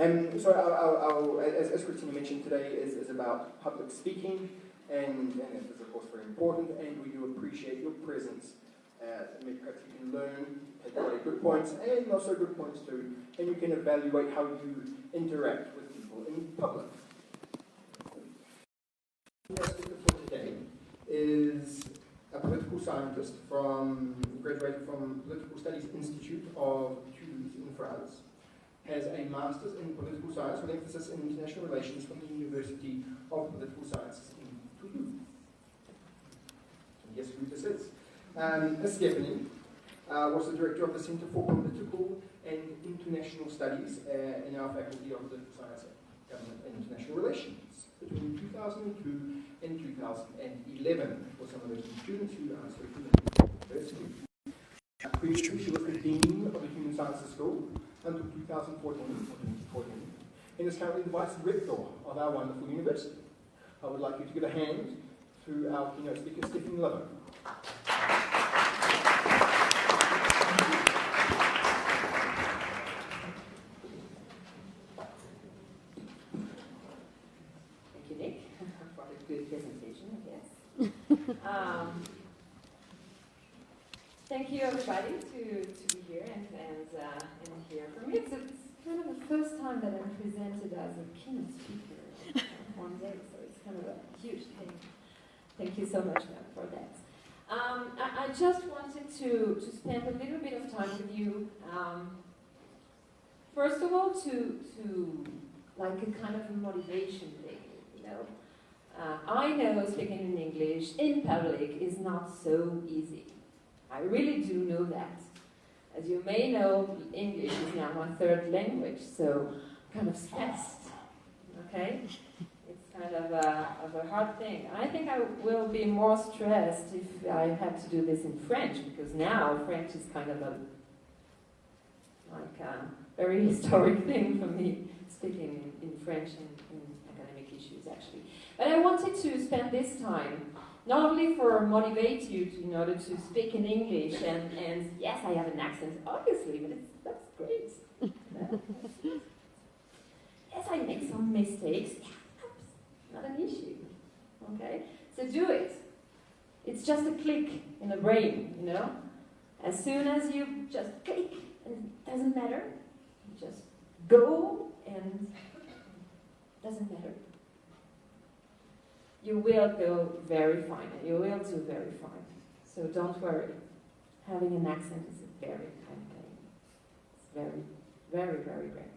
As Christina mentioned today, is about public speaking, and it is of course very important, and we do appreciate your presence. Perhaps you can learn, take away good points, and also good points too, and you can evaluate how you interact with people in public. The speaker for today is a political scientist graduated from Political Studies Institute of Toulouse in France. Has a Master's in Political Science with emphasis in International Relations from the University of Political Sciences in Toulouse. And guess who this is? Ms. Stephanie was the Director of the Center for Political and International Studies in our Faculty of Political Science, Government and International Relations between 2002 and 2011 for some of the students who are studying at the university. Previously, she was the Dean of the Human Sciences School until 2014, and is currently the Vice-Rector of our wonderful university. I would like you to give a hand to our keynote speaker, Stephanie Lavaux. Thank you, Nick, for a good presentation, I guess. Thank you, everybody, to be here and hear from me. It's kind of the first time that I'm presented as a keynote speaker one day, so it's kind of a huge thing. Thank you so much for that. I just wanted to spend a little bit of time with you. First of all, to like a kind of a motivation thing, you know. I know speaking in English in public is not so easy. I really do know that. As you may know, English is now my third language, so I'm kind of stressed, okay? It's kind of a hard thing. I think I will be more stressed if I had to do this in French, because now French is kind of a very historic thing for me, speaking in French in academic issues, actually. But I wanted to spend this time not only for motivate you in order to speak in English, and yes, I have an accent, obviously, but that's great. Yes, I make some mistakes. Not an issue. Okay? So do it. It's just a click in the brain, you know? As soon as you just click, and it doesn't matter, you just go, and it doesn't matter. You will go very fine, and you will do very fine. So don't worry. Having an accent is a very kind thing. It's very, very, very great.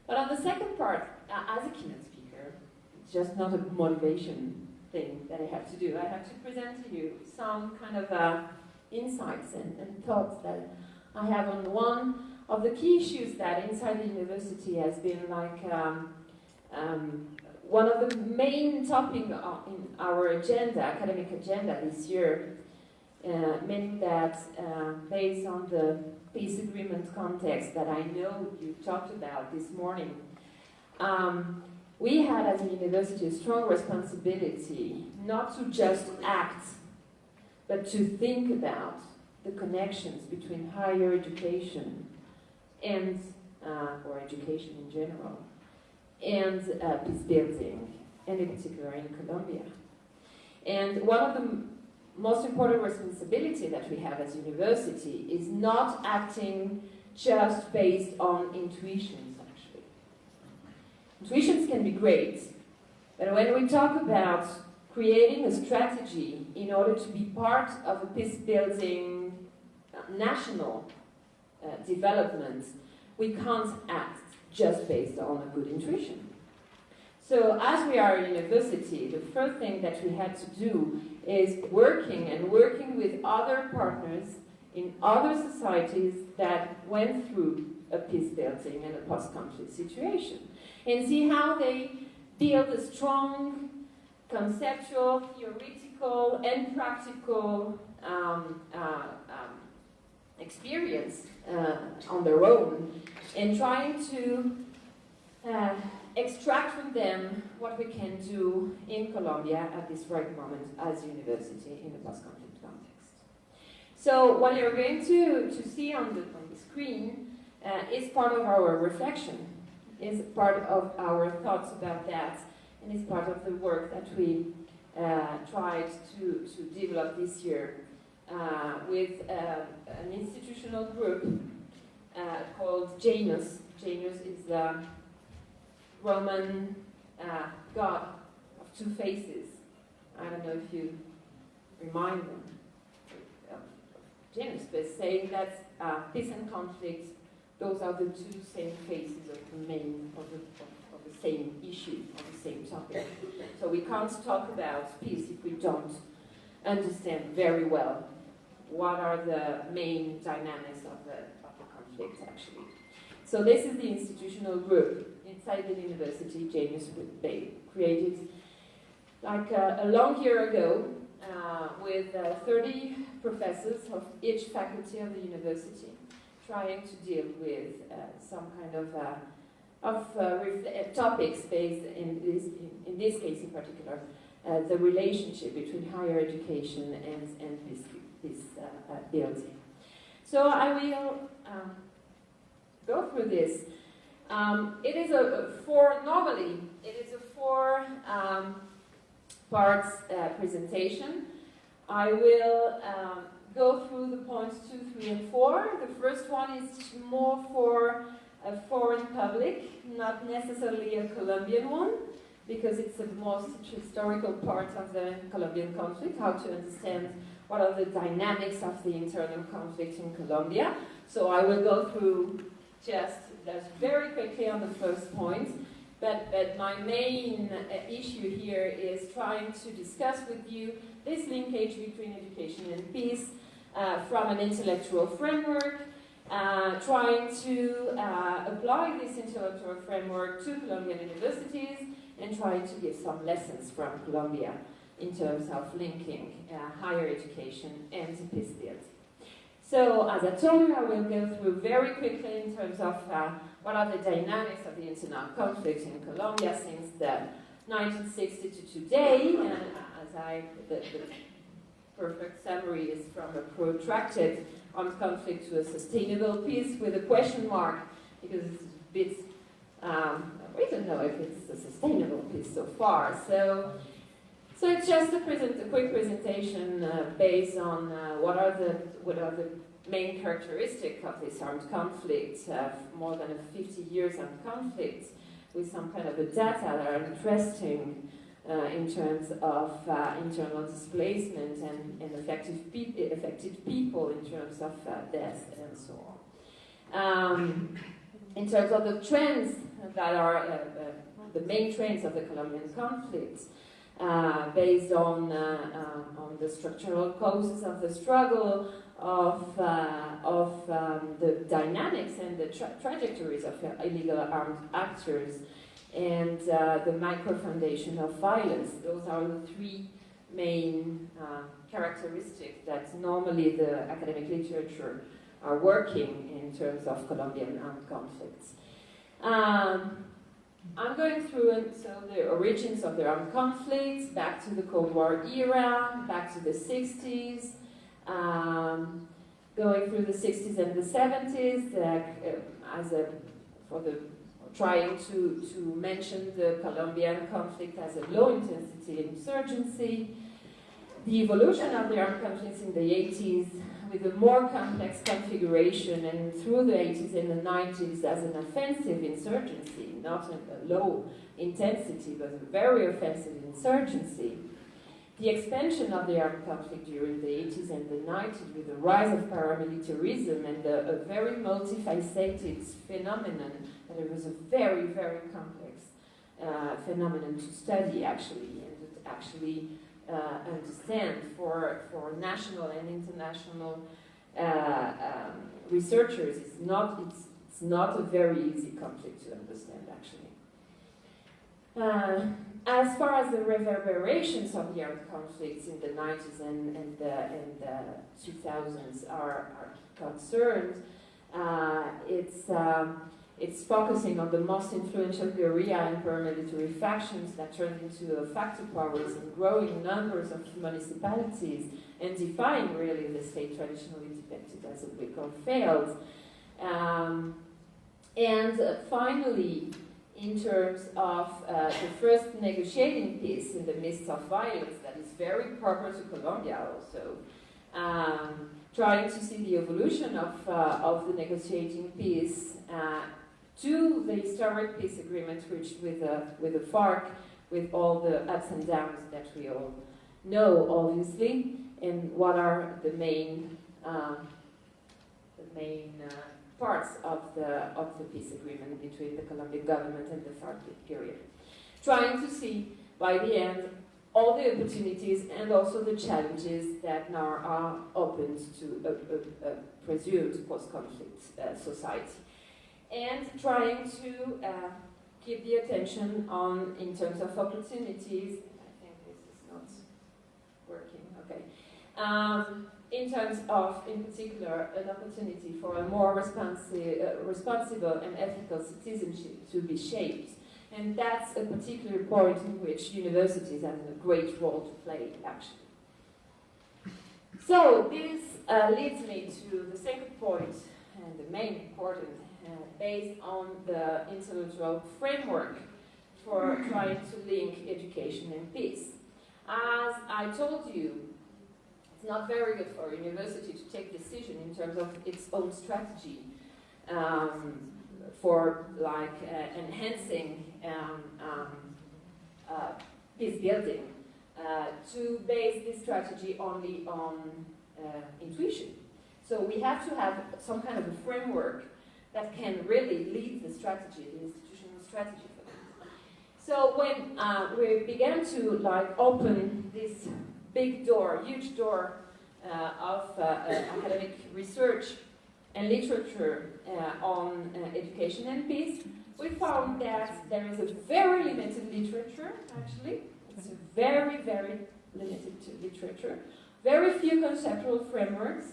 But on the second part, as a keynote speaker, it's just not a motivation thing that I have to do. I have to present to you some kind of insights and thoughts that I have on one of the key issues that inside the university has been like one of the main topics in our agenda, academic agenda this year, meaning that based on the peace agreement context that I know you talked about this morning, we had as a university a strong responsibility not to just act, but to think about the connections between higher education and, or education in general, and peace building, and in particular in Colombia. And one of the most important responsibility that we have as university is not acting just based on intuitions, actually. Intuitions can be great, but when we talk about creating a strategy in order to be part of a peace-building national development, we can't act just based on a good intuition. So as we are a university, the first thing that we had to do is working with other partners in other societies that went through a peace building and a post-conflict situation, and see how they build a strong conceptual, theoretical, and practical experience on their own, and trying to extract from them what we can do in Colombia at this right moment as a university in a post-conflict context. So what you're going to see on the screen is part of our reflection. is part of our thoughts about that, and is part of the work that we tried to develop this year with an institutional group called Janus. Janus is the Roman god of two faces. I don't know if you remind them of Janus, but saying that peace and conflict, those are the two same faces of the same issue, of the same topic. So we can't talk about peace if we don't understand very well what are the main dynamics of the conflict, actually. So this is the institutional group inside the university. Janus they created like a long year ago with 30 professors of each faculty of the university, trying to deal with some kind of topics based in this case in particular, the relationship between higher education and this building. So I will go through this. It is normally it is a four parts presentation. I will go through the points 2, 3, and 4. The first one is more for a foreign public, not necessarily a Colombian one, because it's the most historical part of the Colombian conflict, how to understand what are the dynamics of the internal conflict in Colombia. So I will go through just very quickly on the first point, but my main issue here is trying to discuss with you this linkage between education and peace from an intellectual framework, trying to apply this intellectual framework to Colombian universities, and trying to give some lessons from Colombia in terms of linking higher education and peace building. So, as I told you, I will go through very quickly in terms of what are the dynamics of the internal conflict in Colombia since the 1960 to today, and the perfect summary is from a protracted armed conflict to a sustainable peace with a question mark, because it's a bit, we don't know if it's a sustainable peace so far. So it's just a quick presentation based on what are the main characteristics of this armed conflict, more than 50 years armed conflict, with some kind of a data that are interesting in terms of internal displacement and affected people in terms of death and so on. In terms of the trends that are the main trends of the Colombian conflict, based on the structural causes of the struggle, of the dynamics and the trajectories of illegal armed actors, and the micro-foundation of violence. Those are the three main characteristics that normally the academic literature are working in terms of Colombian armed conflicts. I'm going through the origins of the armed conflicts, back to the Cold War era, back to the 60s, going through the 60s and the 70s, trying to mention the Colombian conflict as a low-intensity insurgency, the evolution of the armed conflicts in the 80s with a more complex configuration, and through the 80s and the 90s as an offensive insurgency, not a low intensity, but a very offensive insurgency. The expansion of the armed conflict during the 80s and the 90s with the rise of paramilitarism and a very multifaceted phenomenon, and it was a very, very complex phenomenon to study actually, and to actually understand for national and international researchers. It's not a very easy conflict to understand actually. As far as the reverberations of the armed conflicts in the 90s and the 2000s are concerned, it's focusing on the most influential guerrilla and paramilitary factions that turned into factor powers in growing numbers of municipalities and defying really the state traditionally depicted as a weak or failed. And finally, in terms of the first negotiating peace in the midst of violence that is very proper to Colombia also. Trying to see the evolution of the negotiating peace to the historic peace agreement reached with the FARC, with all the ups and downs that we all know, obviously, and what are the main parts of the peace agreement between the Colombian government and the FARC period. Trying to see, by the end, all the opportunities and also the challenges that now are opened to a presumed post-conflict society. And trying to keep the attention on, in terms of opportunities, I think this is not working, okay. In terms of, in particular, an opportunity for a more responsible and ethical citizenship to be shaped. And that's a particular point in which universities have a great role to play, actually. So this leads me to the second point, and the main important, based on the intellectual framework for trying to link education and peace. As I told you, it's not very good for a university to take decision in terms of its own strategy for enhancing peace building, to base this strategy only on intuition. So we have to have some kind of a framework that can really lead the strategy, the institutional strategy for this. So when we began to open this big door, huge door of academic research and literature on education and peace, we found that there is a very limited literature, actually. It's a very, very limited literature, very few conceptual frameworks,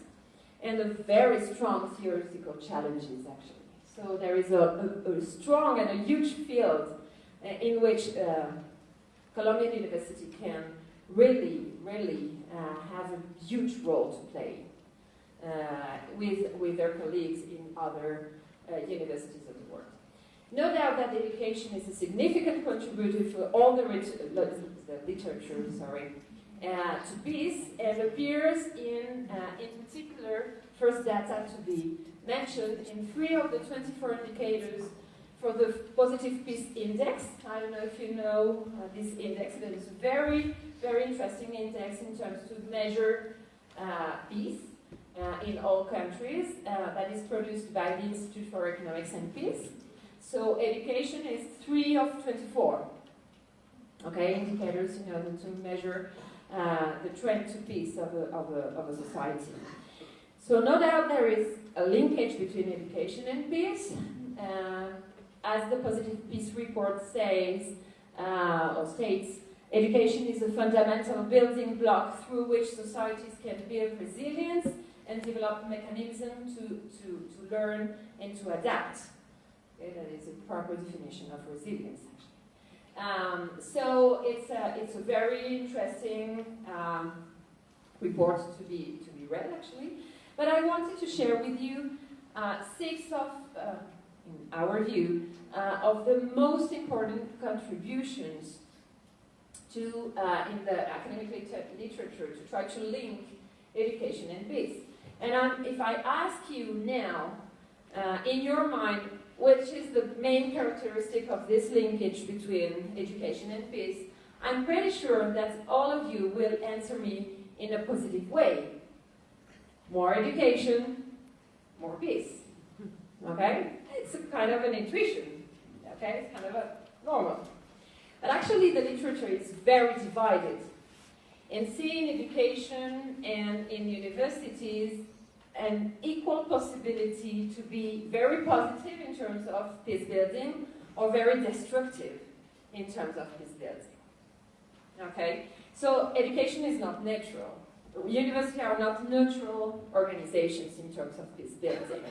and a very strong theoretical challenges, actually. So there is a strong and a huge field in which Colombian University can really have a huge role to play with their colleagues in other universities of the world. No doubt that education is a significant contributor for all the literature, to peace, and appears in particular, first data to be mentioned in 3 of the 24 indicators for the Positive Peace Index. I don't know if you know this index, but it's a very, very interesting index in terms to measure peace in all countries, that is produced by the Institute for Economics and Peace. So education is 3 of 24. Okay, indicators, to measure the trend to peace of a society. So no doubt there is a linkage between education and peace. As the Positive Peace Report says, or states, education is a fundamental building block through which societies can build resilience and develop mechanisms to learn and to adapt. Okay, that is a proper definition of resilience, actually. So it's a very interesting report to be read, actually. But I wanted to share with you 6 of, in our view, of the most important contributions to in the academic literature to try to link education and peace. And if I ask you now, in your mind, which is the main characteristic of this linkage between education and peace, I'm pretty sure that all of you will answer me in a positive way. More education, more peace. Okay? It's a kind of an intuition. Okay? It's kind of a normal. But actually the literature is very divided. In seeing education and in universities an equal possibility to be very positive in terms of peace building or very destructive in terms of peace building. Okay? So education is not neutral. Universities are not neutral organizations in terms of peace building.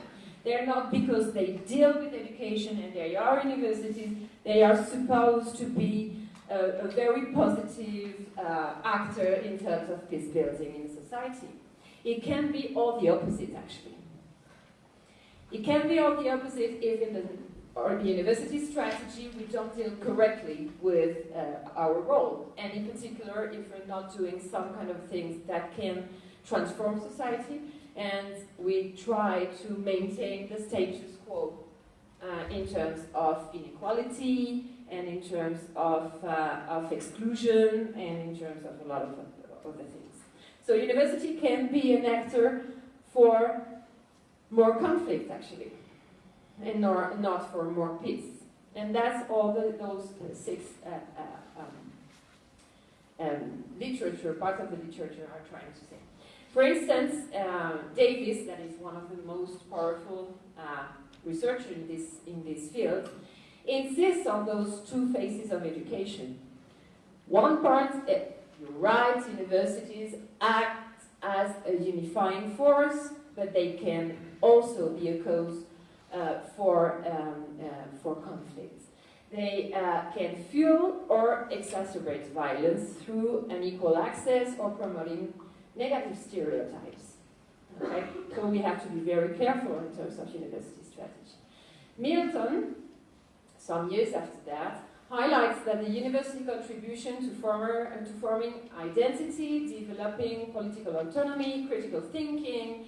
They're not because they deal with education and they are universities, they are supposed to be a very positive actor in terms of peace building in society. It can be all the opposite, actually. It can be all the opposite if in the or the university strategy, we don't deal correctly with our role. And in particular, if we're not doing some kind of things that can transform society, and we try to maintain the status quo in terms of inequality, and in terms of exclusion, and in terms of a lot of other things. So university can be an actor for more conflict, actually, and not for more peace. And that's all those six literature, parts of the literature are trying to say. For instance, Davis, that is one of the most powerful researchers in this field, insists on those two phases of education. One part, you're right, universities act as a unifying force, but they can also be a cause for conflicts. They can fuel or exacerbate violence through unequal access or promoting negative stereotypes. Okay? So we have to be very careful in terms of university strategy. Milton, some years after that, highlights that the university contribution to forming identity, developing political autonomy, critical thinking,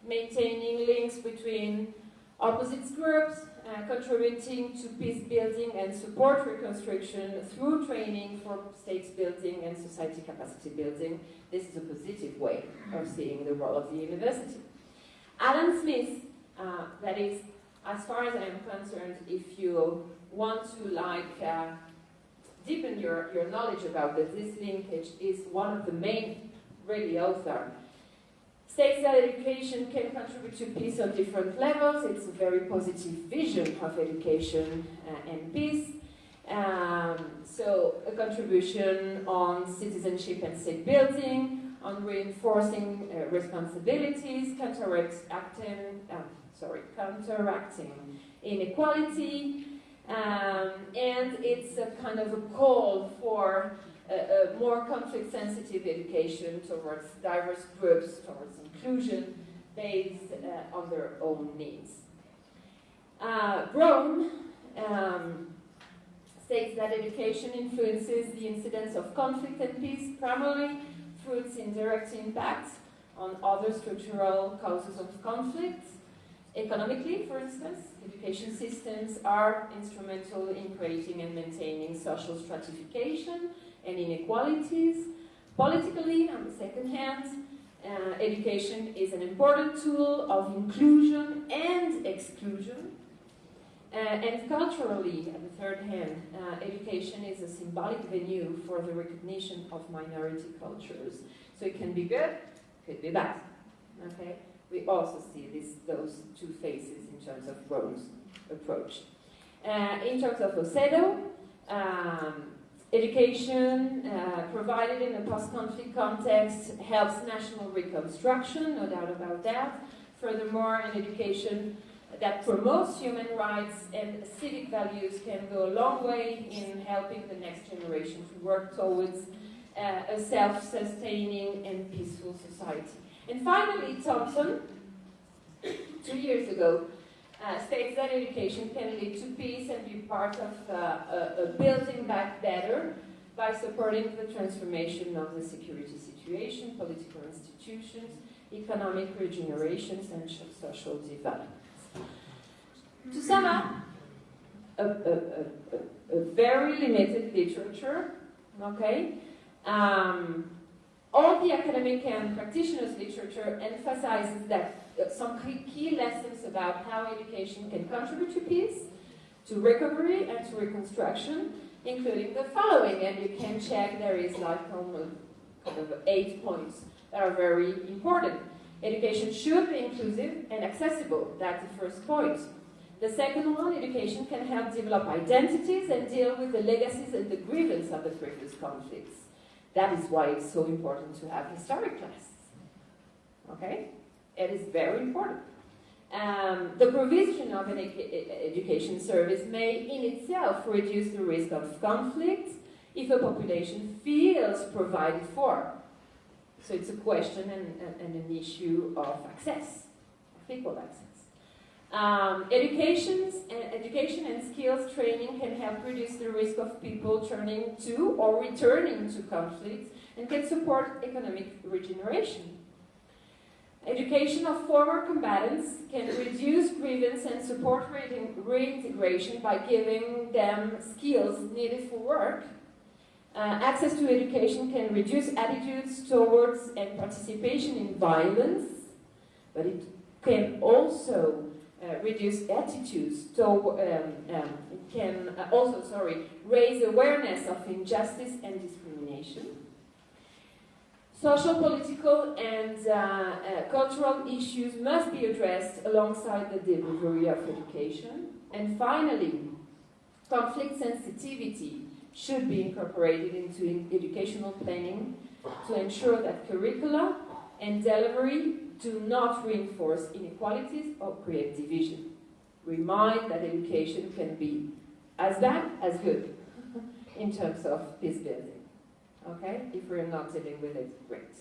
maintaining links between opposite groups, contributing to peace building and support reconstruction through training for states building and society capacity building. This is a positive way of seeing the role of the university. Adam Smith, that is, as far as I am concerned, if you want to deepen your knowledge about this linkage, is one of the main really authors. States that education can contribute to peace on different levels. It's a very positive vision of education and peace. So a contribution on citizenship and state building, on reinforcing responsibilities, counteracting inequality, and it's a kind of a call for a more conflict-sensitive education towards diverse groups, towards inclusion, based on their own needs. Brown states that education influences the incidence of conflict and peace primarily through its indirect impact on other structural causes of conflict. Economically, for instance, education systems are instrumental in creating and maintaining social stratification and inequalities. Politically, on the second hand, education is an important tool of inclusion and exclusion. And culturally, on the third hand, education is a symbolic venue for the recognition of minority cultures. So it can be good, could be bad. Okay? We also see those two phases in terms of Brown's approach. In terms of Rosario, education provided in a post-conflict context helps national reconstruction, no doubt about that. Furthermore, an education that promotes human rights and civic values can go a long way in helping the next generation to work towards a self-sustaining and peaceful society. And finally, Thompson, 2 years ago, states that education can lead to peace and be part of a building back better by supporting the transformation of the security situation, political institutions, economic regenerations, and social development. To sum up, a very limited literature, okay? All the academic and practitioners' literature emphasizes that some key lessons about how education can contribute to peace, to recovery, and to reconstruction, including the following, and you can check, there is like kind of 8 points that are very important. Education should be inclusive and accessible, that's the first point. The second one, education can help develop identities and deal with the legacies and the grievance of the previous conflicts. That is why it's so important to have historic classes. Okay? It is very important. The provision of an education service may in itself reduce the risk of conflict if a population feels provided for. So it's a question and an issue of access, of equal access. education and skills training can help reduce the risk of people turning to or returning to conflicts and can support economic regeneration. Education of former combatants can reduce grievance and support reintegration by giving them skills needed for work. Access to education can reduce attitudes towards and participation in violence, but it can also reduce attitudes to, it can also, raise awareness of injustice and discrimination. Social, political, and cultural issues must be addressed alongside the delivery of education. And finally, conflict sensitivity should be incorporated into educational planning to ensure that curricula and delivery do not reinforce inequalities or create division. Remind that education can be as bad as good in terms of peace building. Okay? If we're not dealing with it, great.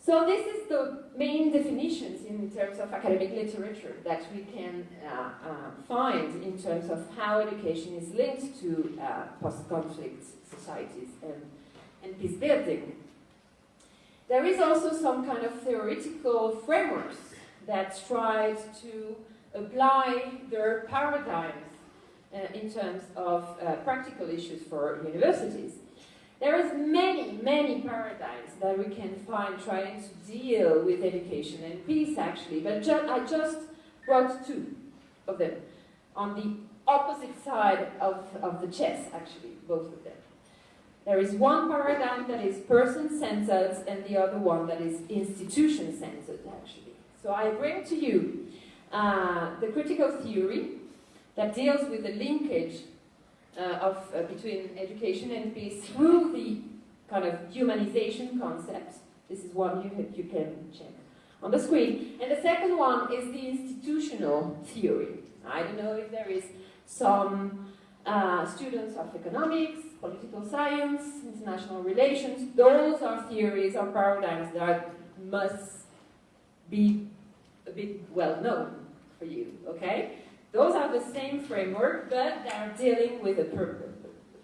So this is the main definitions in terms of academic literature that we can find in terms of how education is linked to post-conflict societies and peace building. There is also some kind of theoretical frameworks that try to apply their paradigms in terms of practical issues for universities. There is many paradigms that we can find trying to deal with education and peace, actually, but I just brought two of them on the opposite side of the chess, actually, both of them. There is one paradigm that is person-centered and the other one that is institution-centered, actually. So I bring to you the critical theory that deals with the linkage between education and peace through the kind of humanization concept. This is one you can check on the screen. And the second one is the institutional theory. I don't know if there is some students of economics, political science, international relations. Those are theories or paradigms that must be a bit well known for you, okay? Those are the same framework, but they are dealing with a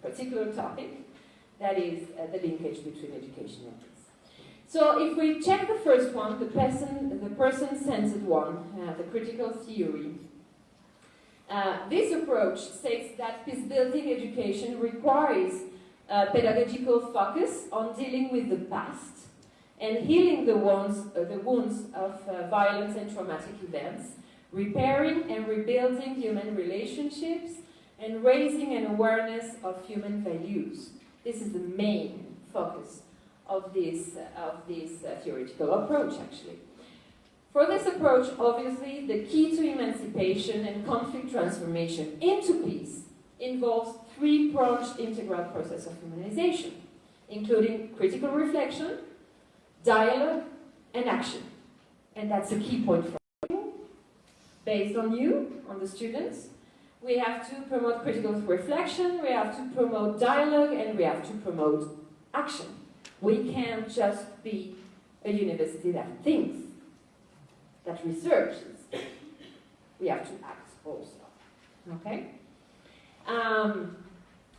particular topic, that is the linkage between education and peace. So if we check the first one, the person-centered one, the critical theory, this approach states that peace-building education requires pedagogical focus on dealing with the past and healing the wounds of violence and traumatic events, repairing and rebuilding human relationships, and raising an awareness of human values. This is the main focus of this theoretical approach, actually. For this approach, obviously, the key to emancipation and conflict transformation into peace involves three-pronged integral process of humanization, including critical reflection, dialogue, and action. And that's a key point for based on you, on the students. We have to promote critical reflection, we have to promote dialogue, and we have to promote action. We can't just be a university that thinks, that researches. We have to act also. Okay?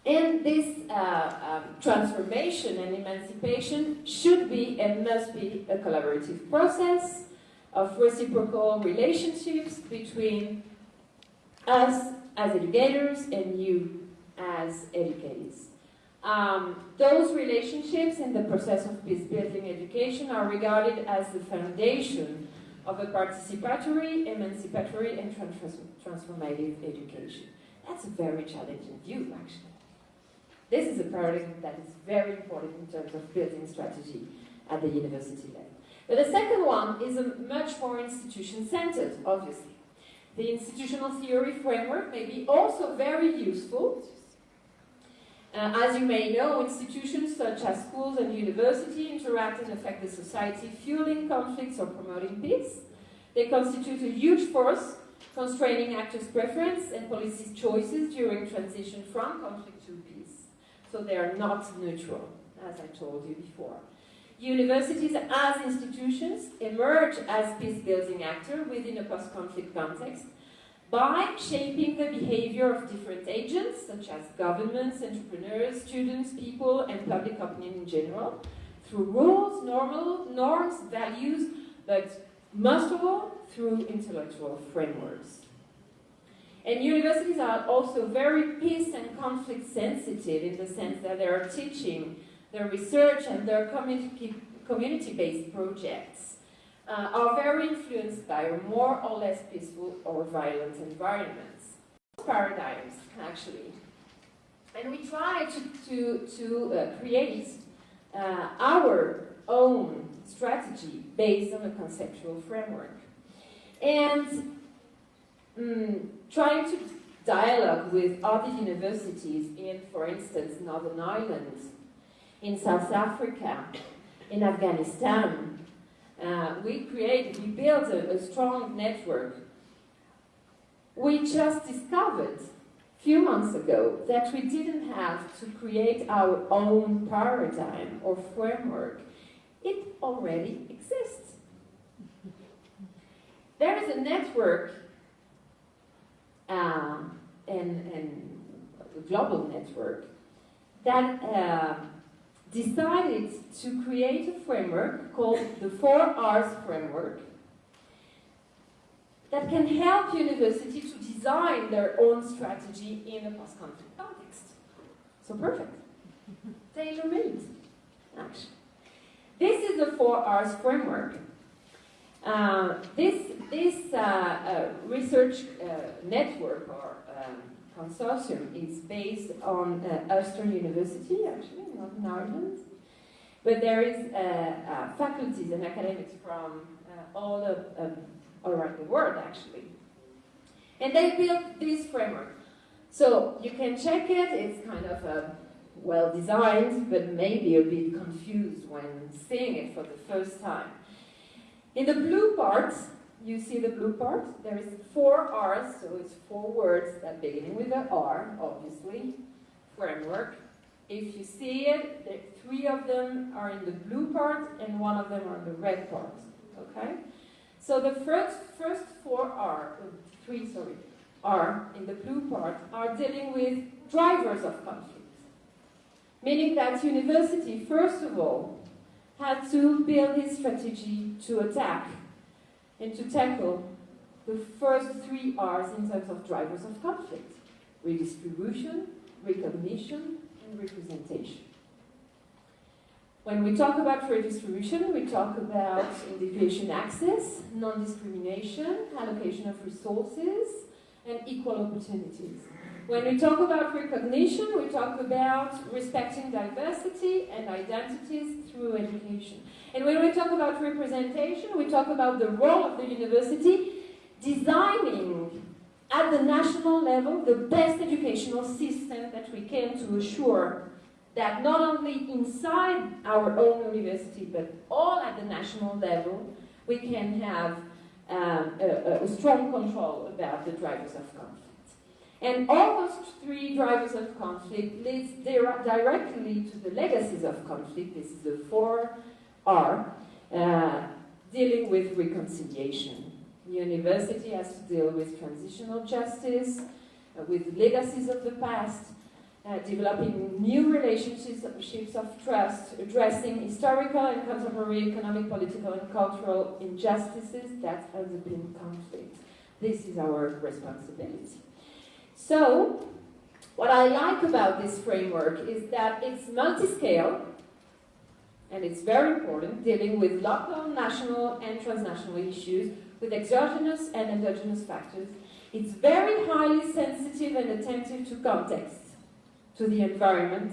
And this transformation and emancipation should be and must be a collaborative process of reciprocal relationships between us as educators and you as educators. Those relationships in the process of peace-building education are regarded as the foundation of a participatory, emancipatory, and transformative education. That's a very challenging view, actually. This is a paradigm that is very important in terms of building strategy at the university level. But the second one is a much more institution-centered, obviously. The institutional theory framework may be also very useful. As you may know, institutions such as schools and universities interact and affect the society, fueling conflicts or promoting peace. They constitute a huge force, constraining actors' preference and policy choices during transition from conflict to peace. So they are not neutral, as I told you before. Universities as institutions emerge as peace-building actors within a post-conflict context, by shaping the behavior of different agents, such as governments, entrepreneurs, students, people, and public opinion in general, through rules, norms, values, but most of all, through intellectual frameworks. And universities are also very peace and conflict sensitive in the sense that they are teaching their research and their community-based projects are very influenced by more or less peaceful or violent environments. Paradigms, actually. And we try to create our own strategy based on a conceptual framework. And trying to dialogue with other universities in, for instance, Northern Ireland, in South Africa, in Afghanistan, we built a strong network. We just discovered a few months ago that we didn't have to create our own paradigm or framework. It already exists. There is a network, and a global network, that decided to create a framework called the 4 R's framework that can help universities to design their own strategy in a post-conflict context. So perfect. Tailor-made, actually. This is the 4 R's framework. This research network or consortium is based on Ulster University, actually, in Northern Ireland. But there is faculties and academics from all around the world, actually. And they built this framework. So you can check it. It's kind of well designed, but maybe a bit confused when seeing it for the first time. In the blue part, you see the blue part, there is 4 R's, so it's 4 words that begin with an R, obviously. Framework. If you see it, 3 of them are in the blue part and 1 of them are in the red part. Okay? So the first 4 R in the blue part are dealing with drivers of conflict. Meaning that university, first of all, had to build its strategy to attack and to tackle the first 3 R's in terms of drivers of conflict: redistribution, recognition, and representation. When we talk about redistribution, we talk about individuation access, non-discrimination, allocation of resources, and equal opportunities. When we talk about recognition, we talk about respecting diversity and identities through education. And when we talk about representation, we talk about the role of the university designing at the national level the best educational system that we can to assure that not only inside our own university, but all at the national level, we can have a strong control about the drivers of conflict. And all those 3 drivers of conflict leads directly to the legacies of conflict. This is the 4 R, dealing with reconciliation. The university has to deal with transitional justice, with legacies of the past, developing new relationships of trust, addressing historical and contemporary economic, political, and cultural injustices that underpin conflict. This is our responsibility. So, what I like about this framework is that it's multi-scale, and it's very important, dealing with local, national, and transnational issues, with exogenous and endogenous factors. It's very highly sensitive and attentive to context, to the environment,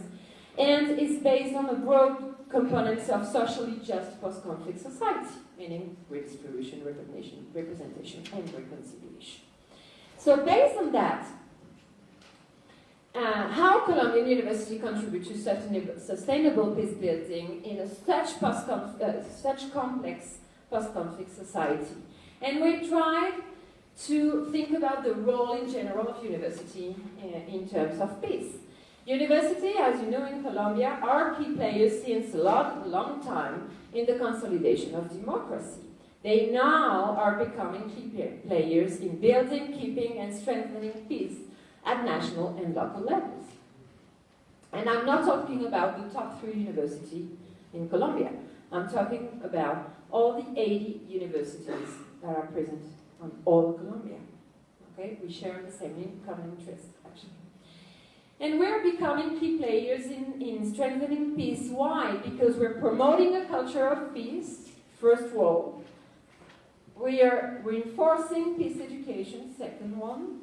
and it's based on the broad components of socially just post-conflict society, meaning redistribution, recognition, representation, and reconciliation. So based on that, how Colombian University contributes to sustainable peace building in such complex post-conflict society. And we tried to think about the role in general of university in terms of peace. University, as you know, in Colombia, are key players since a long time in the consolidation of democracy. They now are becoming key players in building, keeping, and strengthening peace at national and local levels. And I'm not talking about the top 3 universities in Colombia. I'm talking about all the 80 universities that are present on all of Colombia. Okay, we share the same common interest, actually. And we're becoming key players in strengthening peace. Why? Because we're promoting a culture of peace, first role. We are reinforcing peace education, second one.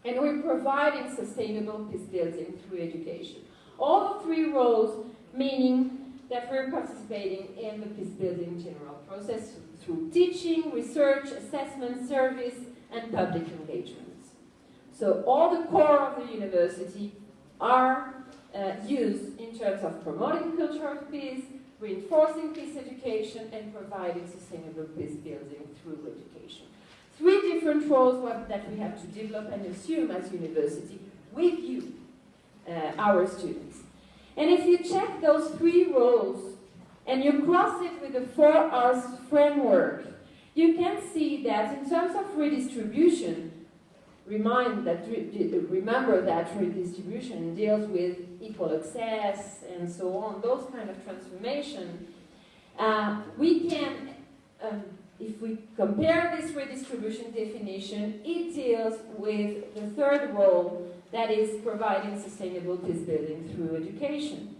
And we're providing sustainable peace building through education. All the 3 roles, meaning that we're participating in the peace building general process through teaching, research, assessment, service, and public engagements. So all the core of the university are used in terms of promoting culture of peace, reinforcing peace education, and providing sustainable peace building through education. 3 different roles that we have to develop and assume as university with you, our students. And if you check those 3 roles and you cross it with the 4 R's framework, you can see that in terms of redistribution, remember that redistribution deals with equal access and so on, those kind of transformation. We can, if we compare this redistribution definition, it deals with the 3rd role, that is providing sustainable peace building through education.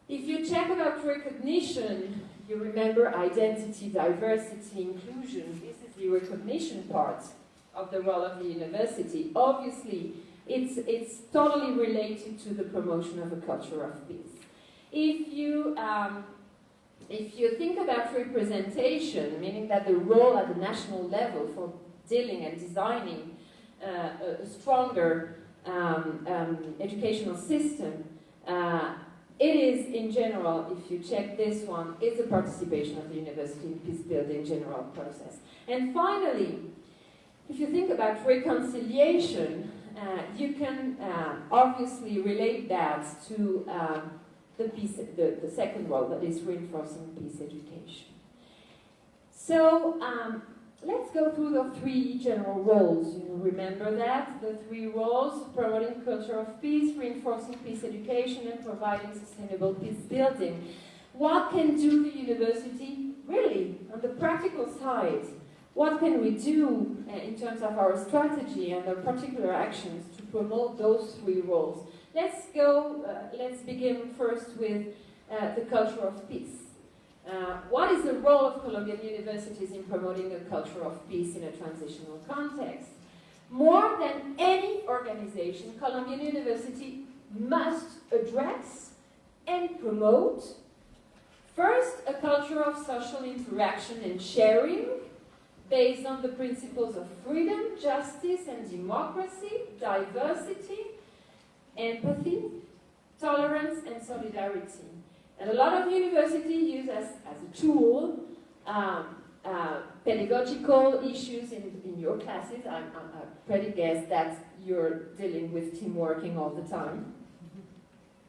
If you check about recognition, you remember identity, diversity, inclusion. This is the recognition part of the role of the university. Obviously, it's totally related to the promotion of a culture of peace. If you think about representation, meaning that the role at the national level for dealing and designing a stronger educational system, it is, in general, if you check this one, it's the participation of the university in peace building general process. And finally, if you think about reconciliation, you can obviously relate that to the second role, that is reinforcing peace education. So let's go through the 3 general roles. You remember that? The 3 roles: promoting culture of peace, reinforcing peace education, and providing sustainable peace building. What can do the university, really, on the practical side? What can we do in terms of our strategy and our particular actions to promote those 3 roles? Let's begin first with the culture of peace. What is the role of Colombian universities in promoting a culture of peace in a transitional context? More than any organization, Colombian University must address and promote, first, a culture of social interaction and sharing, based on the principles of freedom, justice, and democracy, diversity, empathy, tolerance, and solidarity. And a lot of universities use as a tool pedagogical issues in your classes. I pretty guess that you're dealing with team working all the time.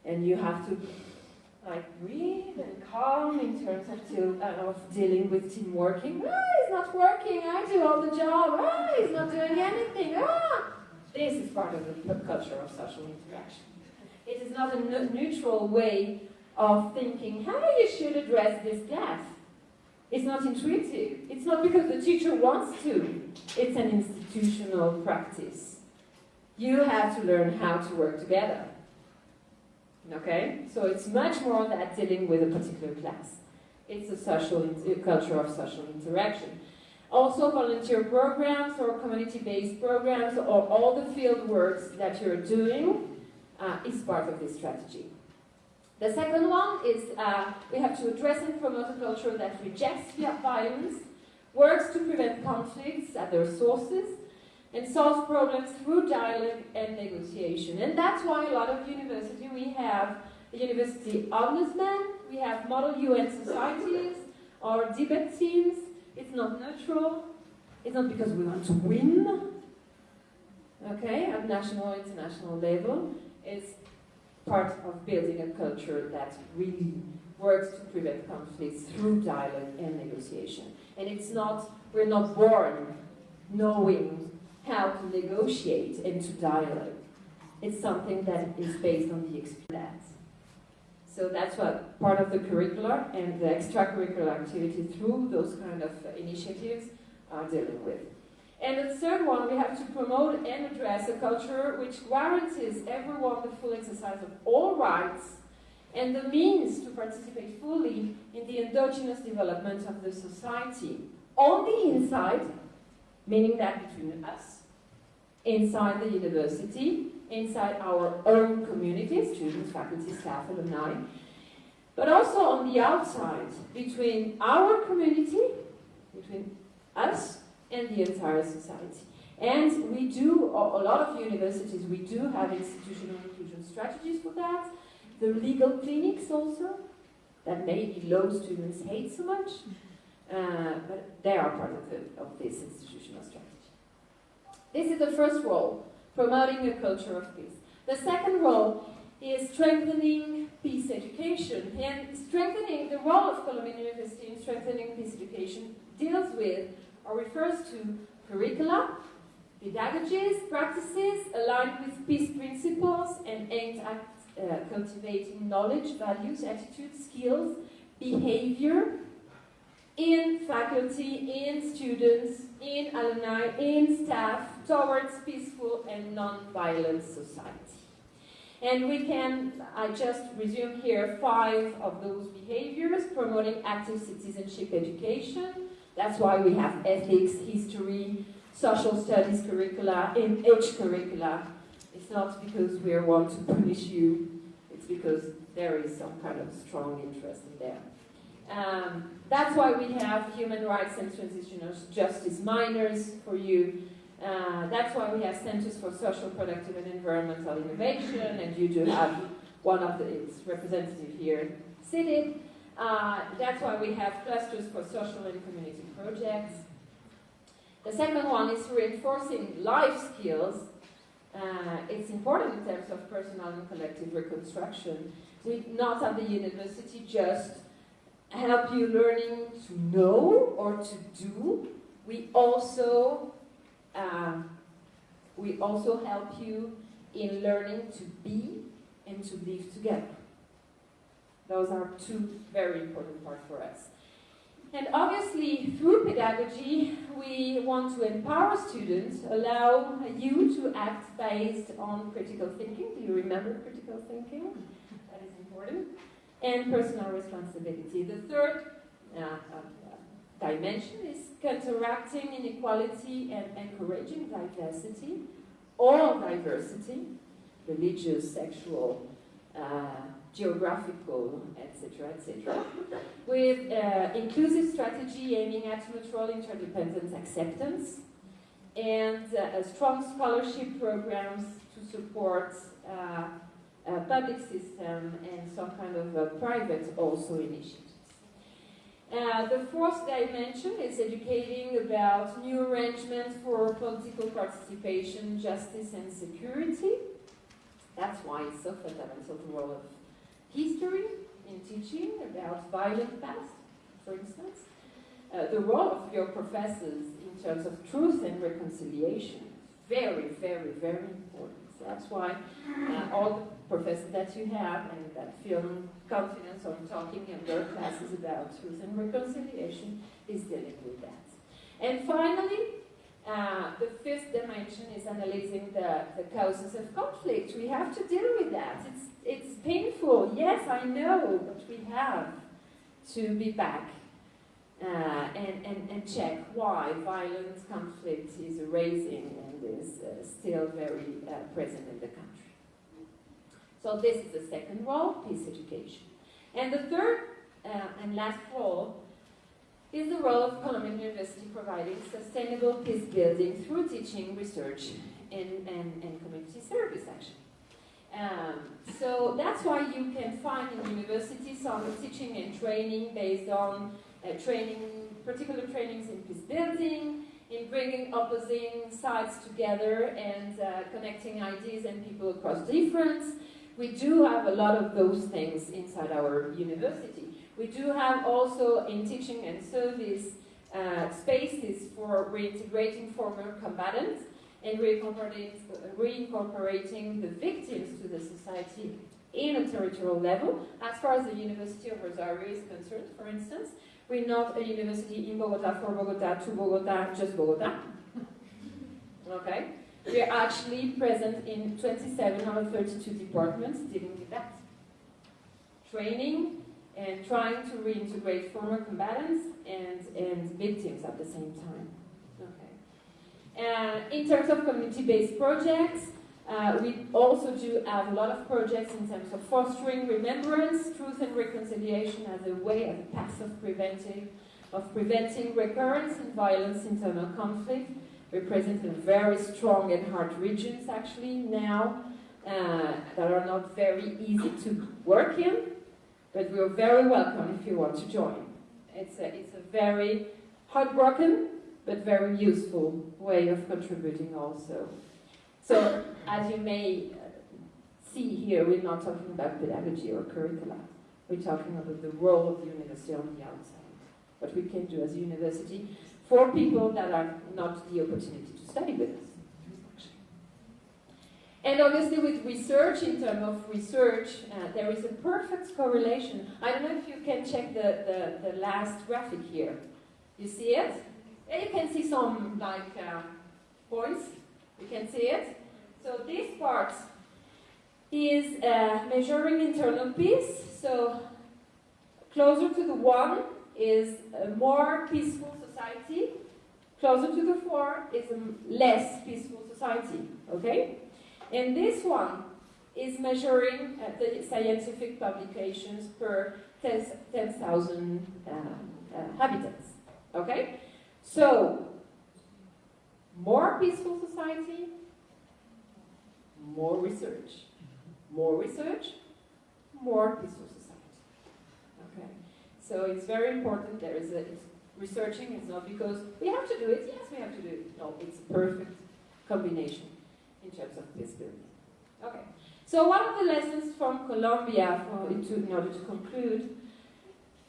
And you have to breathe and calm in terms of dealing with team working. He's not working, I do all the job. He's not doing anything. This is part of the culture of social interaction. It is not a neutral way of thinking how you should address this class. It's not intuitive. It's not because the teacher wants to. It's an institutional practice. You have to learn how to work together. Okay? So it's much more than dealing with a particular class. It's a culture of social interaction. Also, volunteer programs or community-based programs or all the field works that you're doing is part of this strategy. The second one is we have to address and promote a culture that rejects violence, works to prevent conflicts at their sources, and solves problems through dialogue and negotiation. And that's why a lot of universities, we have the University Ombudsman, we have Model UN societies, or debate teams. It's not neutral. It's not because we want to win, okay, at national or international level. It's part of building a culture that really works to prevent conflicts through dialogue and negotiation. And we're not born knowing how to negotiate and to dialogue. It's something that is based on the experience. So that's what part of the curricula and the extracurricular activity through those kind of initiatives are dealing with. And the third one, we have to promote and address a culture which guarantees everyone the full exercise of all rights and the means to participate fully in the endogenous development of the society on the inside, meaning that between us, inside the university, inside our own communities, students, faculty, staff, alumni, but also on the outside, between our community, between us and the entire society. And we do, a lot of universities, we do have institutional inclusion strategies for that. The legal clinics also, that maybe law students hate so much, but they are part of this institutional strategy. This is the first role, promoting a culture of peace. The second role is strengthening peace education. And strengthening the role of Colombian University in strengthening peace education deals with or refers to curricula, pedagogies, practices aligned with peace principles and aimed at cultivating knowledge, values, attitudes, skills, behavior in faculty, in students, in alumni, in staff, towards peaceful and non-violent society. And we can, I just resume here 5 of those behaviors: promoting active citizenship education. That's why we have ethics, history, social studies curricula in each curricula. It's not because we want to punish you, it's because there is some kind of strong interest in there. That's why we have human rights and transitional justice minors for you. That's why we have centers for social, productive, and environmental innovation, and you do have one of its representatives here seated. That's why we have clusters for social and community projects. The second one is reinforcing life skills. It's important in terms of personal and collective reconstruction. We not at the university just help you learning to know or to do. We also help you in learning to be and to live together. Those are 2 very important parts for us. And obviously, through pedagogy, we want to empower students, allow you to act based on critical thinking. Do you remember critical thinking? That is important. And personal responsibility. The third dimension is counteracting inequality and encouraging diversity, all diversity, religious, sexual, geographical, etc., etc., with inclusive strategy aiming at mutual interdependent acceptance, and strong scholarship programs to support public system and some kind of private also initiatives. The fourth dimension is educating about new arrangements for political participation, justice, and security. That's why it's so fundamental, the role of history in teaching about violent past, for instance. The role of your professors in terms of truth and reconciliation, very, very, very important. So that's why all the professors that you have and that feel confidence on talking in their classes about truth and reconciliation is dealing with that. And finally, the fifth dimension is analyzing the causes of conflict. We have to deal with that. It's painful, yes, I know, but we have to be back and check why violent conflict is rising and is still very present in the country. So this is the second role, peace education. And the third and last role is the role of Colombian University providing sustainable peace building through teaching, research, and community service, actually. So that's why you can find in universities some teaching and training based on particular trainings in peace building, in bringing opposing sides together and connecting ideas and people across difference. We do have a lot of those things inside our university. We do have also in teaching and service spaces for reintegrating former combatants and reincorporating the victims to the society in a territorial level. As far as the University of Rosario is concerned, for instance, we're not a university in Bogota, for Bogota, to Bogota, just Bogota. Okay? We're actually present in 27 out of 32 departments dealing with that. Training and trying to reintegrate former combatants and victims at the same time. Okay. In terms of community-based projects, we also do have a lot of projects in terms of fostering remembrance, truth and reconciliation as a way, as a path of preventing recurrence and violence, internal conflict. We present in very strong and hard regions actually now that are not very easy to work in, but we are very welcome if you want to join. It's a very heartbroken but very useful way of contributing also. So, as you may see here, we're not talking about pedagogy or curricula. We're talking about the role of the university on the outside. What we can do as a university for people that are not the opportunity to study with us. And obviously with research, in terms of research, there is a perfect correlation. I don't know if you can check the last graphic here. You see it? Yeah, you can see some points. You can see it. So this part is measuring internal peace. So closer to the 1 is a more peaceful society. Closer to the 4 is a less peaceful society. Okay? And this one is measuring the scientific publications per 10,000 habitants. Okay? So, more peaceful society, more research. More research, more peaceful society. Okay? So it's very important. Researching is not because we have to do it. Yes, we have to do it. No, it's a perfect combination in terms of peace building. Okay. So one of the lessons from Colombia, in order to conclude,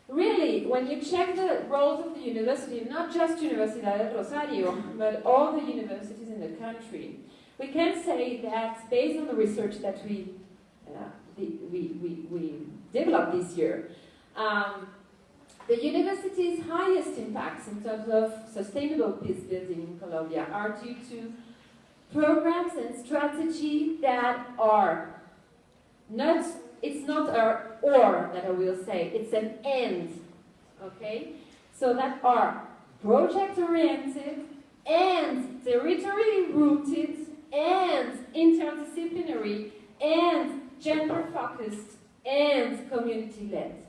really, when you check the roles of the university, not just Universidad Rosario, but all the universities in the country, we can say that based on the research that we developed this year, the university's highest impacts in terms of sustainable peace building in Colombia are due to programs and strategy that are not, it's not a or that I will say, it's an and, okay? So that are project-oriented and territory-rooted and interdisciplinary and gender-focused and community-led.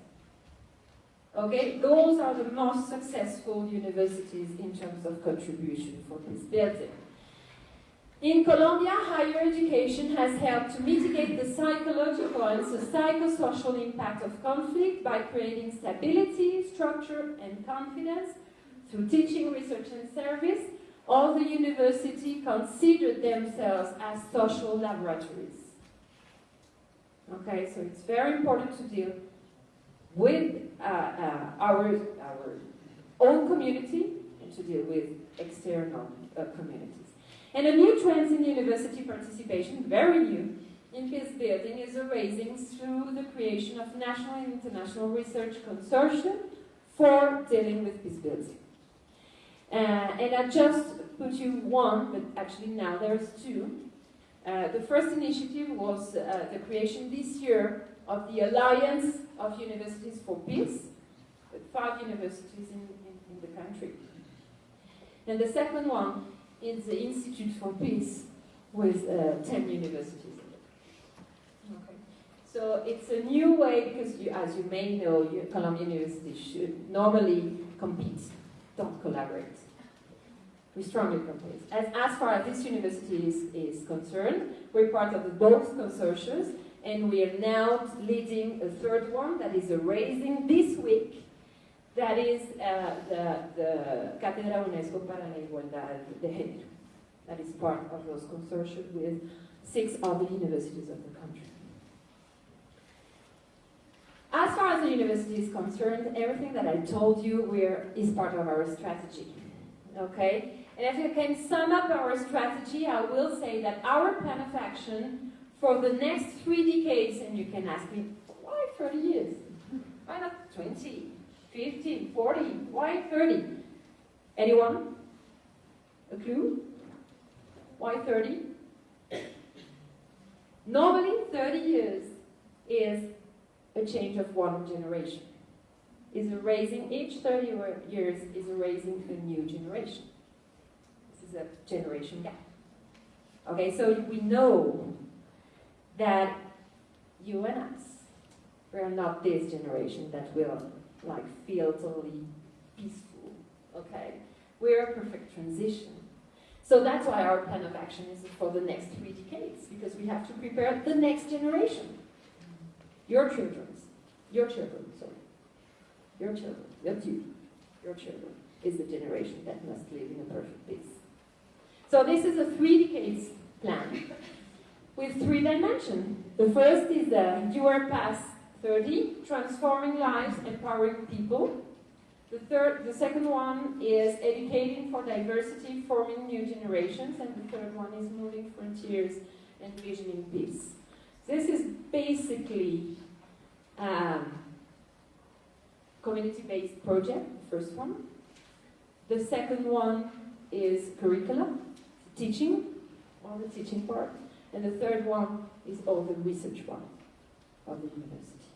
Okay, those are the most successful universities in terms of contribution for peace building. In Colombia, higher education has helped to mitigate the psychological and psychosocial impact of conflict by creating stability, structure, and confidence through teaching, research, and service. All the university considered themselves as social laboratories. Okay, so it's very important to deal with our own community and to deal with external communities. And a new trend in university participation, very new, in peace building is arising through the creation of national and international research consortia for dealing with peace building. And I just put you one, but actually now there's two. The first initiative was the creation this year of the Alliance of Universities for Peace, with 5 universities in the country. And the second one is the Institute for Peace with 10 universities. Okay. So it's a new way, because as you may know, Columbia University should normally compete, don't collaborate. We strongly compete. As far as this university is concerned, we're part of both consortia, and we are now leading a third one that is arising this week That is the Cátedra UNESCO para la Igualdad de Género. That is part of those consortia with 6 other universities of the country. As far as the university is concerned, everything that I told you is part of our strategy. Okay? And if I can sum up our strategy, I will say that our plan of action for the next 3 decades, and you can ask me, why 30 years? Why not 20, 15, 40? Why 30? Anyone? A clue? Why 30? Normally, 30 years is a change of 1 generation. Each 30 years is erasing a new generation. This is a generation gap. Okay, so we know that you and us, we are not this generation that will feel totally peaceful. Okay, we're a perfect transition. So that's why our plan of action is for the next 3 decades, because we have to prepare the next generation. Your children, your children is the generation that must live in a perfect peace. So this is a 3 decades plan with 3 dimensions. The first is the Your Past 30, transforming lives, empowering people. The second one is educating for diversity, forming new generations, and the third one is moving frontiers and visioning peace. This is basically community-based project, the first one. The second one is curriculum, teaching, all the teaching part. And the third one is all the research part of the university.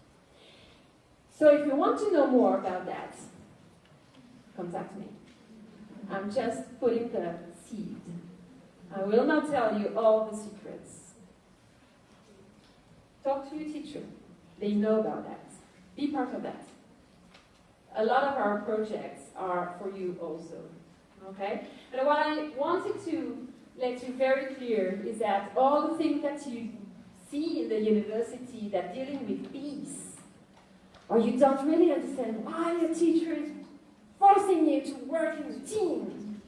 So if you want to know more about that, contact me. I'm just putting the seed. I will not tell you all the secrets. Talk to your teacher. They know about that. Be part of that. A lot of our projects are for you also. Okay? But what I wanted to let you very clear is that all the things that you see in the university that dealing with peace, or you don't really understand why a teacher is forcing you to work in a team,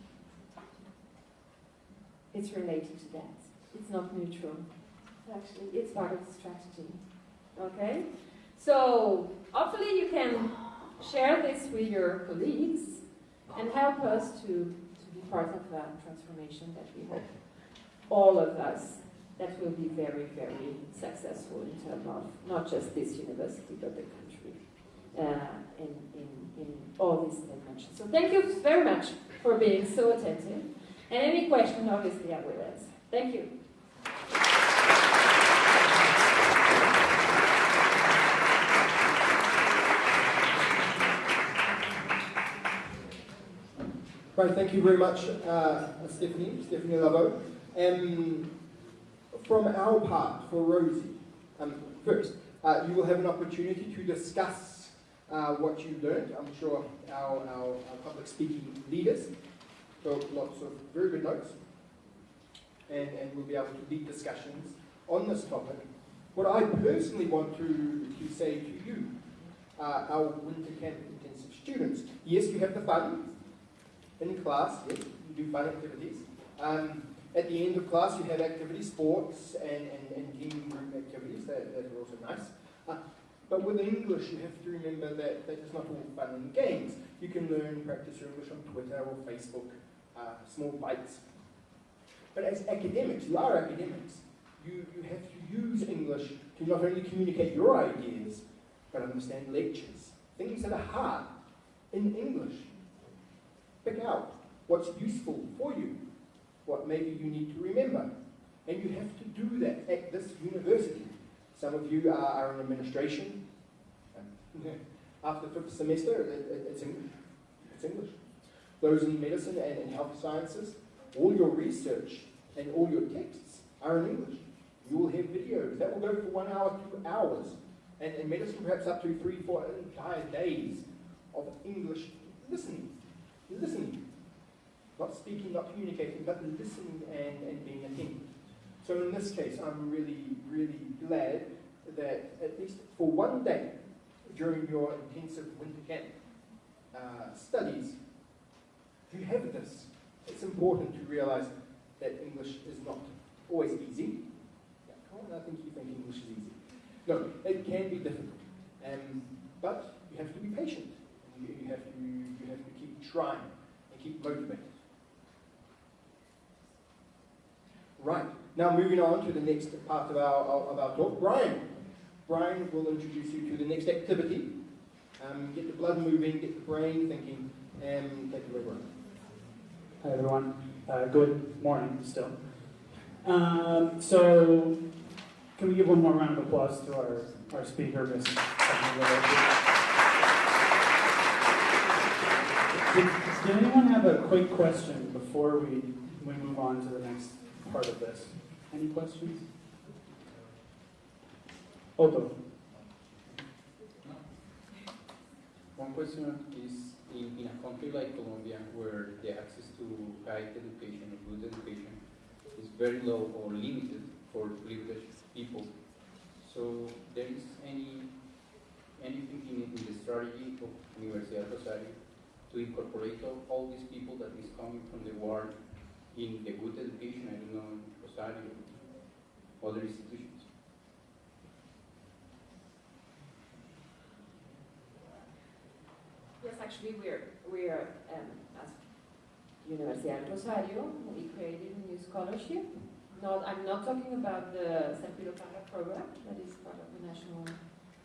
it's related to that. It's not neutral. Actually, it's part of the strategy. Okay? So, hopefully you can share this with your colleagues and help us to be part of a transformation that we hope all of us that will be very, very successful in terms of not just this university but the country in all these dimensions. So thank you very much for being so attentive. And any question, obviously, I will answer. Thank you. Right, thank you very much, Stephanie Lavaux. From our part, for Rosie, first, you will have an opportunity to discuss what you learned. I'm sure our public speaking leaders took lots of very good notes, and we'll be able to lead discussions on this topic. What I personally want to say to you, our winter camp intensive students, yes, you have the fun in class, yes, you do fun activities. At the end of class, you have activities, sports, and team group activities that are also nice. But with English, you have to remember that it's not all fun and games. You can learn and practice your English on Twitter or Facebook, small bites. But as academics, you are academics. You have to use English to not only communicate your ideas, but understand lectures, things that are hard in English. Pick out what's useful for you, what maybe you need to remember. And you have to do that at this university. Some of you are in administration. After 5th semester, it's English. It's English. Those in medicine and in health sciences, all your research and all your texts are in English. You will have videos. That will go for 1 hour, 2 hours. And in medicine, perhaps up to 3, 4 entire days of English listening. Listening. Not speaking, not communicating, but listening and being attentive. So in this case, I'm really, really glad that at least for 1 day during your intensive winter camp, studies who have this, it's important to realize that English is not always easy. Yeah, come on, I think you think English is easy. No, it can be difficult, but you have to be patient. You have to keep trying and keep motivated. Right, now moving on to the next part of our talk. Brian will introduce you to the next activity. Get the blood moving, get the brain thinking, and take it away, Brian. Hi everyone, good morning still. So, can we give one more round of applause to our speaker, Miss Did anyone have a quick question before we move on to the next part of this? Any questions? Otto. One question is, in a country like Colombia, where the access to high education or good education is very low or limited for privileged people, so there is anything in the strategy of Universidad Rosario to incorporate all these people that is coming from the world in the good education, I don't know, in Rosario, other institutions? Yes, actually, we're as Universidad Rosario, we created a new scholarship. I'm not talking about the Serpilo Paga program, that is part of the national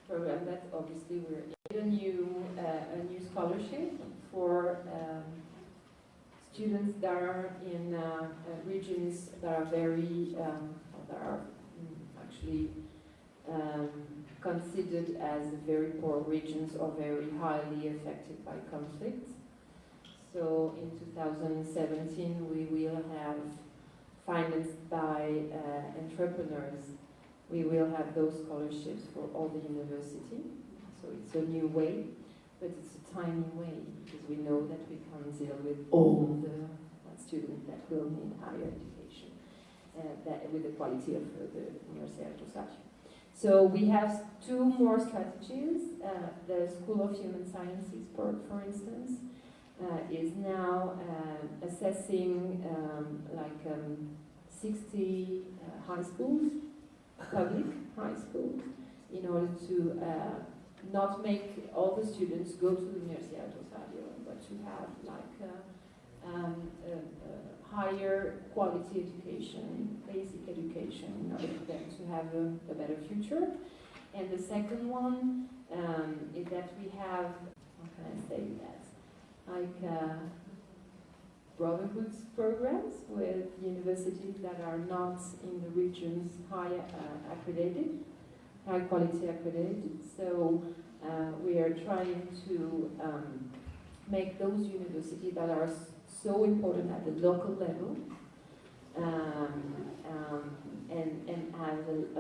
program, but obviously we're in a new scholarship for students that are in regions that are very, that are actually considered as very poor regions or very highly affected by conflict. So in 2017 we will have, financed by entrepreneurs, we will have those scholarships for all the university. So it's a new way, but it's a tiny way because we know that we can't deal with all the students that will need higher education with the quality of the Universidad Rosario. So we have two more strategies. The School of Human Sciences, for instance, is now assessing 60 high schools, public high schools, in order to not make all the students go to the Universidad Rosario, but to have higher quality education, basic education, in order for them to have a better future. And the second one is that we have, how can I say that, brotherhoods programs with universities that are not in the regions high quality accredited. So we are trying to make those universities that are so important at the local level and have a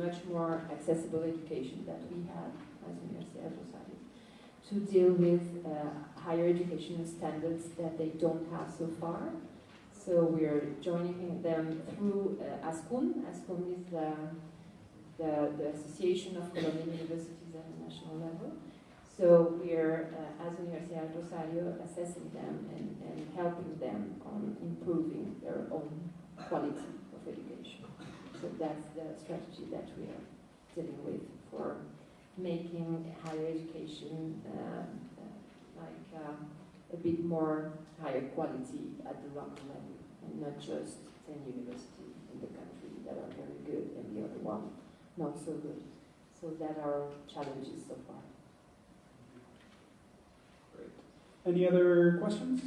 much more accessible education that we have as Universidad Rosario to deal with higher education standards that they don't have so far. So we are joining them through ASCUN. ASCUN is the Association of Colombian Universities at the national level. So we are, as Universidad Rosario, assessing them and helping them on improving their own quality of education. So that's the strategy that we are dealing with for making higher education a bit more higher quality at the local level, and not just 10 universities in the country that are very good and the other one not so good. So that are challenges so far. Great. Any other questions?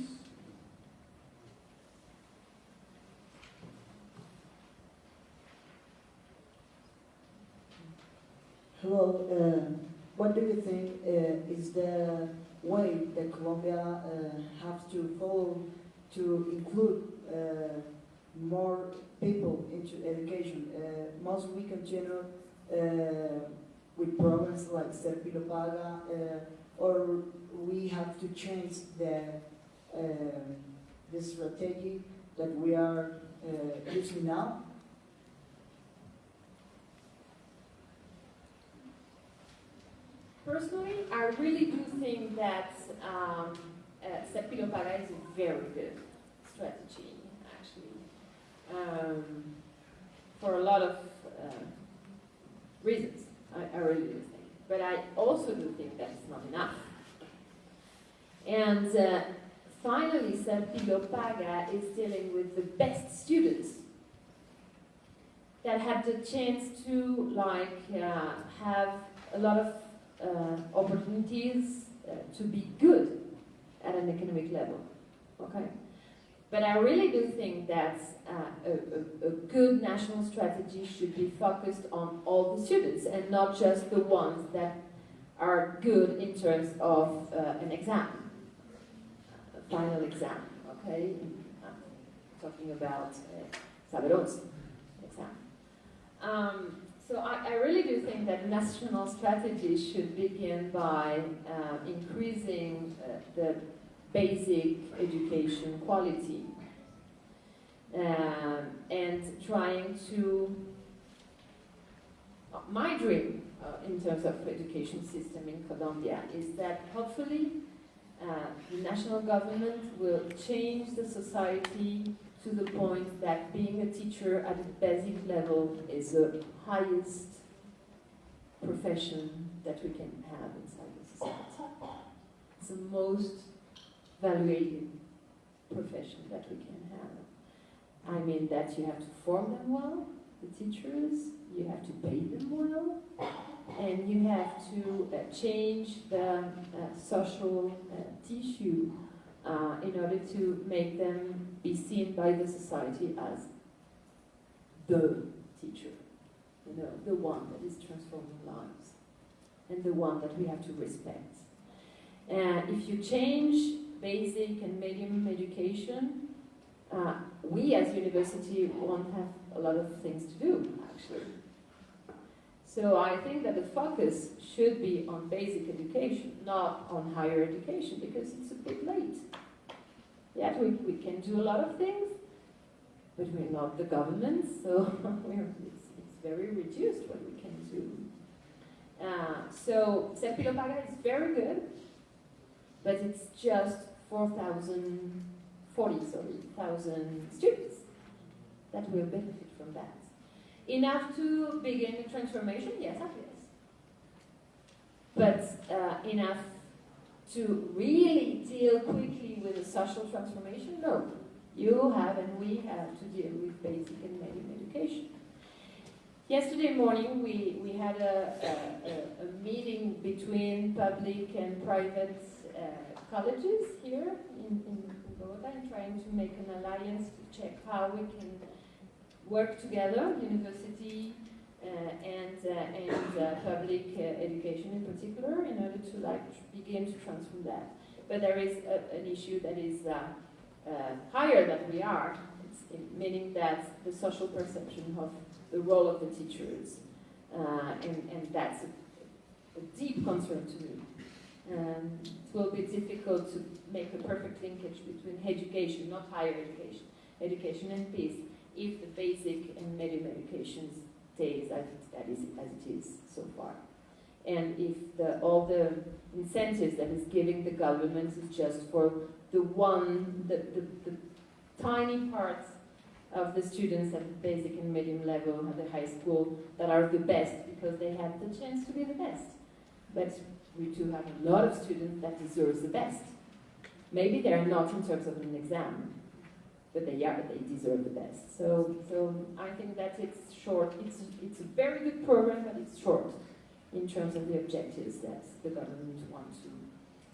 Hello, what do you think is the way that Colombia has to follow to include more people into education? Must we continue with programs like Serpilo Paga, or we have to change the strategy that we are using now? personally, I really do think that Seppilopaga is a very good strategy, actually, for a lot of reasons. I really do think. But I also do think that it's not enough. And finally, Seppilopaga is dealing with the best students that have the chance to have a lot of opportunities to be good at an economic level. Okay, but I really do think that a good national strategy should be focused on all the students and not just the ones that are good in terms of an exam, a final exam. Okay, I'm talking about Lavaux exam. So I really do think that national strategy should begin by increasing the basic education quality and trying to... my dream in terms of education system in Colombia is that hopefully the national government will change the society to the point that being a teacher at a basic level is the highest profession that we can have inside the society. It's the most valued profession that we can have. I mean that you have to form them well, the teachers, you have to pay them well, and you have to change the social tissue in order to make them be seen by the society as the teacher, you know, the one that is transforming lives, and the one that we have to respect. If you change basic and medium education, we as university won't have a lot of things to do, actually. So I think that the focus should be on basic education, not on higher education, because it's a bit late. Yet we can do a lot of things, but we're not the government, so it's very reduced what we can do. So Seppilopaga is very good, but it's just 40,000 students that will benefit from that. Enough to begin the transformation? Yes, I guess. But enough to really deal quickly with the social transformation? No. You have and we have to deal with basic and medium education. Yesterday morning we had a meeting between public and private colleges here in Bogota, and trying to make an alliance to check how we can work together, university and public education in particular, in order to begin to transform that. But there is an issue that is higher than we are, meaning that the social perception of the role of the teachers, and that's a deep concern to me. It will be difficult to make a perfect linkage between education, not higher education, education and peace, if the basic and medium education stays as it is so far. And if all the incentives that is giving the government is just for the tiny parts of the students at the basic and medium level at the high school that are the best because they have the chance to be the best. But we do have a lot of students that deserve the best. Maybe they are not in terms of an exam, but they deserve the best. So I think that it's short. It's a very good program, but it's short in terms of the objectives that the government wants to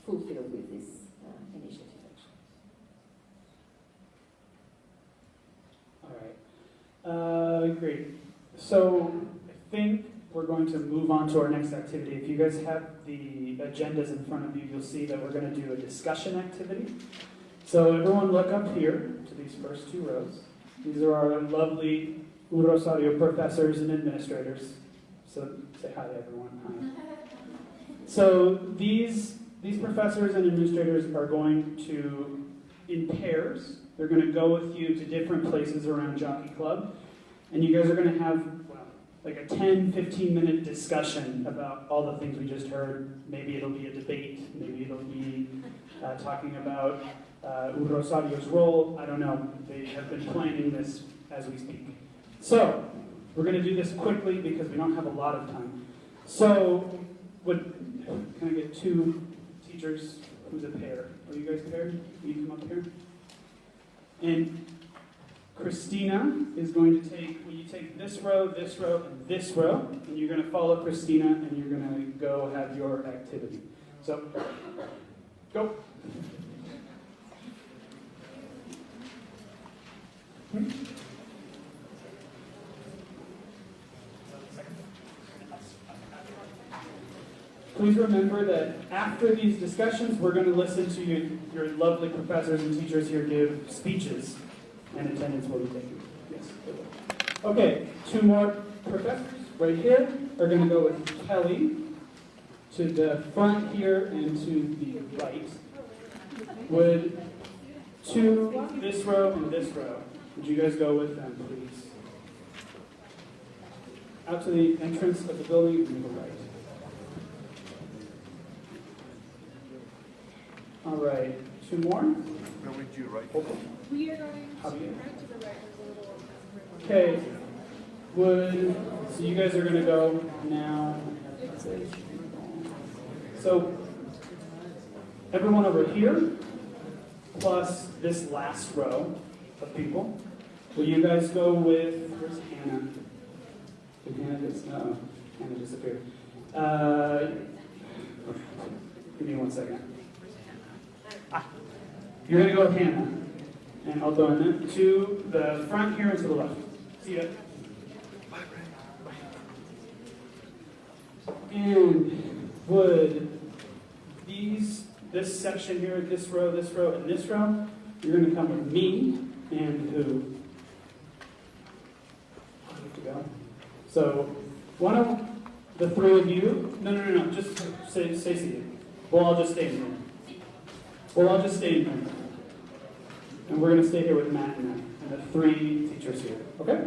fulfill with this initiative. All right. Great. So I think we're going to move on to our next activity. If you guys have the agendas in front of you, you'll see that we're going to do a discussion activity. So everyone look up here to these first two rows. These are our lovely Rosario professors and administrators. So say hi to everyone. Hi. So these professors and administrators are going to, in pairs, they're going to go with you to different places around Jockey Club. And you guys are going to have, well, like a 10, 15-minute discussion about all the things we just heard. Maybe it'll be a debate. Maybe it'll be talking about Rosario's role. I don't know. They have been planning this as we speak. So, we're going to do this quickly because we don't have a lot of time. So, can I get two teachers? Who's a pair? Are you guys paired? Will you come up here? And Christina is going to take, will you take this row, and this row, and you're going to follow Christina, and you're going to go have your activity. So, go. Please remember that after these discussions, we're going to listen to your lovely professors and teachers here give speeches, and attendance will be taken. Yes. Okay, two more professors right here are going to go with Kelly to the front here and to the right. Would this row and this row, would you guys go with them, please? Out to the entrance of the building and to the right. All right, two more. No, we do right. We are going to right to the right. Okay. So you guys are going to go now. So everyone over here, plus this last row of people, will you guys go with, where's Hannah? Did Hannah disappeared. Give me 1 second. You're going to go with Hannah, and I'll go in to the front here and to the left. See ya. And would this section here, this row, and this row, you're going to come with me and who? To go. So, why don't the three of you, no, just stay seated. We'll all just stay in here. And we're going to stay here with Matt and the three teachers here. Okay?